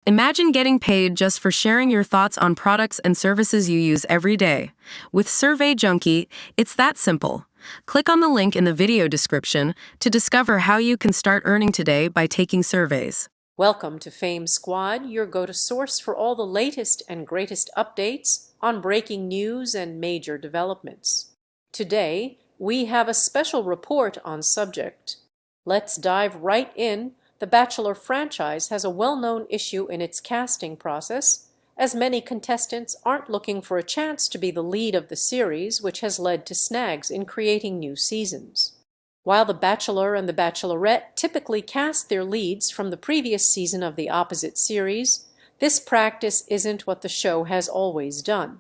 Imagine getting paid just for sharing your thoughts on products and services you use every day. With Survey Junkie, it's that simple. Click on the link in the video description to discover how you can start earning today by taking surveys. Welcome to Fame Squad, your go-to source for all the latest and greatest updates on breaking news and major developments. Today, we have a special report on subject. Let's dive right in. The Bachelor franchise has a well-known issue in its casting process, as many contestants aren't looking for a chance to be the lead of the series, which has led to snags in creating new seasons. While The Bachelor and The Bachelorette typically cast their leads from the previous season of the opposite series, this practice isn't what the show has always done.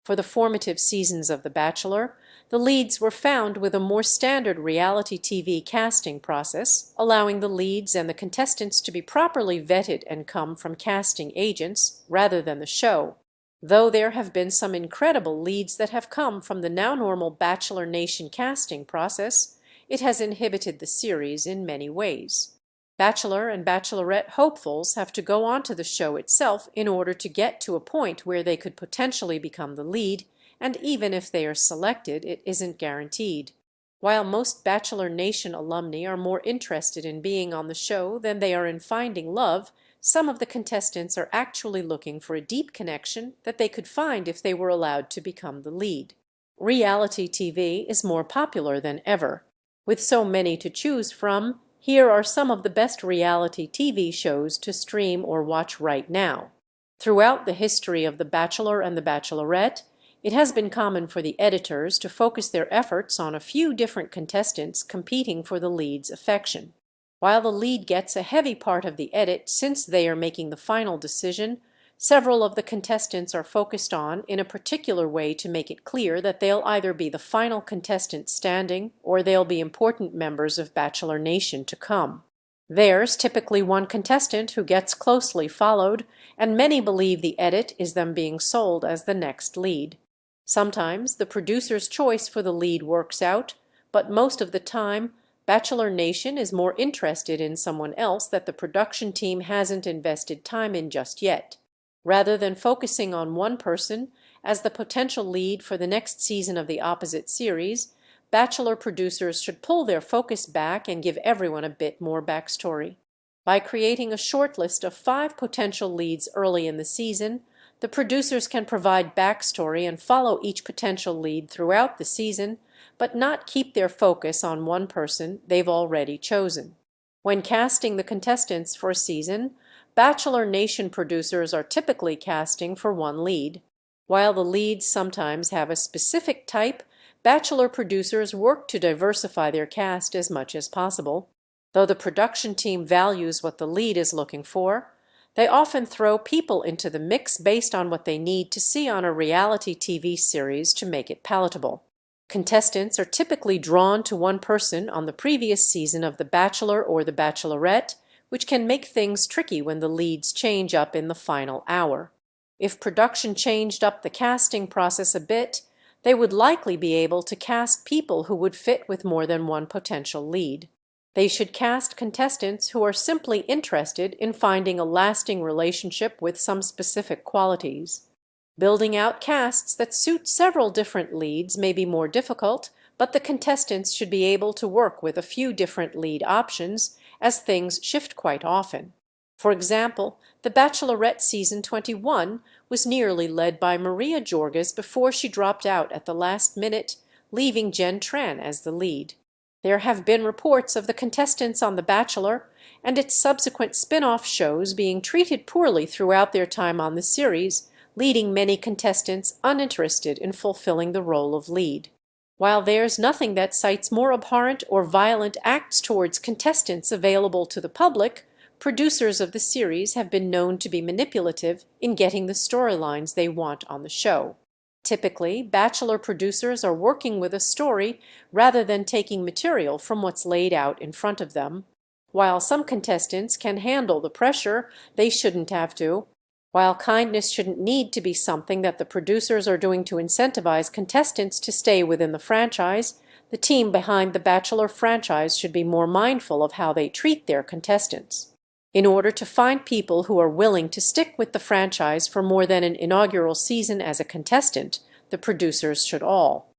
For the formative seasons of The Bachelor, the leads were found with a more standard reality TV casting process, allowing the leads and the contestants to be properly vetted and come from casting agents rather than the show, though there have been some incredible leads that have come from the now normal Bachelor Nation casting process. It has inhibited the series in many ways. Bachelor and Bachelorette hopefuls have to go onto the show itself in order to get to a point where they could potentially become the lead, and even if they are selected, it isn't guaranteed. While most Bachelor Nation alumni are more interested in being on the show than they are in finding love, some of the contestants are actually looking for a deep connection that they could find if they were allowed to become the lead. Reality TV is more popular than ever. With so many to choose from, here are some of the best reality TV shows to stream or watch right now. Throughout the history of The Bachelor and The Bachelorette, it has been common for the editors to focus their efforts on a few different contestants competing for the lead's affection. While the lead gets a heavy part of the edit since they are making the final decision, several of the contestants are focused on in a particular way to make it clear that they'll either be the final contestant standing or they'll be important members of Bachelor Nation to come. There's typically one contestant who gets closely followed, and many believe the edit is them being sold as the next lead. Sometimes the producer's choice for the lead works out, but most of the time, Bachelor Nation is more interested in someone else that the production team hasn't invested time in just yet. Rather than focusing on one person as the potential lead for the next season of the opposite series, Bachelor producers should pull their focus back and give everyone a bit more backstory. By creating a short list of 5 potential leads early in the season, the producers can provide backstory and follow each potential lead throughout the season, but not keep their focus on one person they've already chosen. When casting the contestants for a season, Bachelor Nation producers are typically casting for one lead. While the leads sometimes have a specific type, Bachelor producers work to diversify their cast as much as possible. Though the production team values what the lead is looking for, they often throw people into the mix based on what they need to see on a reality TV series to make it palatable. Contestants are typically drawn to one person on the previous season of The Bachelor or The Bachelorette, which can make things tricky when the leads change up in the final hour. If production changed up the casting process a bit, they would likely be able to cast people who would fit with more than one potential lead. They should cast contestants who are simply interested in finding a lasting relationship with some specific qualities. Building out casts that suit several different leads may be more difficult, but the contestants should be able to work with a few different lead options, as things shift quite often. For example, The Bachelorette Season 21 was nearly led by Maria Jorges before she dropped out at the last minute, leaving Jen Tran as the lead. There have been reports of the contestants on The Bachelor and its subsequent spin-off shows being treated poorly throughout their time on the series, leading many contestants uninterested in fulfilling the role of lead. While there's nothing that cites more abhorrent or violent acts towards contestants available to the public, producers of the series have been known to be manipulative in getting the storylines they want on the show. Typically, Bachelor producers are working with a story rather than taking material from what's laid out in front of them. While some contestants can handle the pressure, they shouldn't have to. While kindness shouldn't need to be something that the producers are doing to incentivize contestants to stay within the franchise, the team behind the Bachelor franchise should be more mindful of how they treat their contestants. In order to find people who are willing to stick with the franchise for more than an inaugural season as a contestant, the producers should all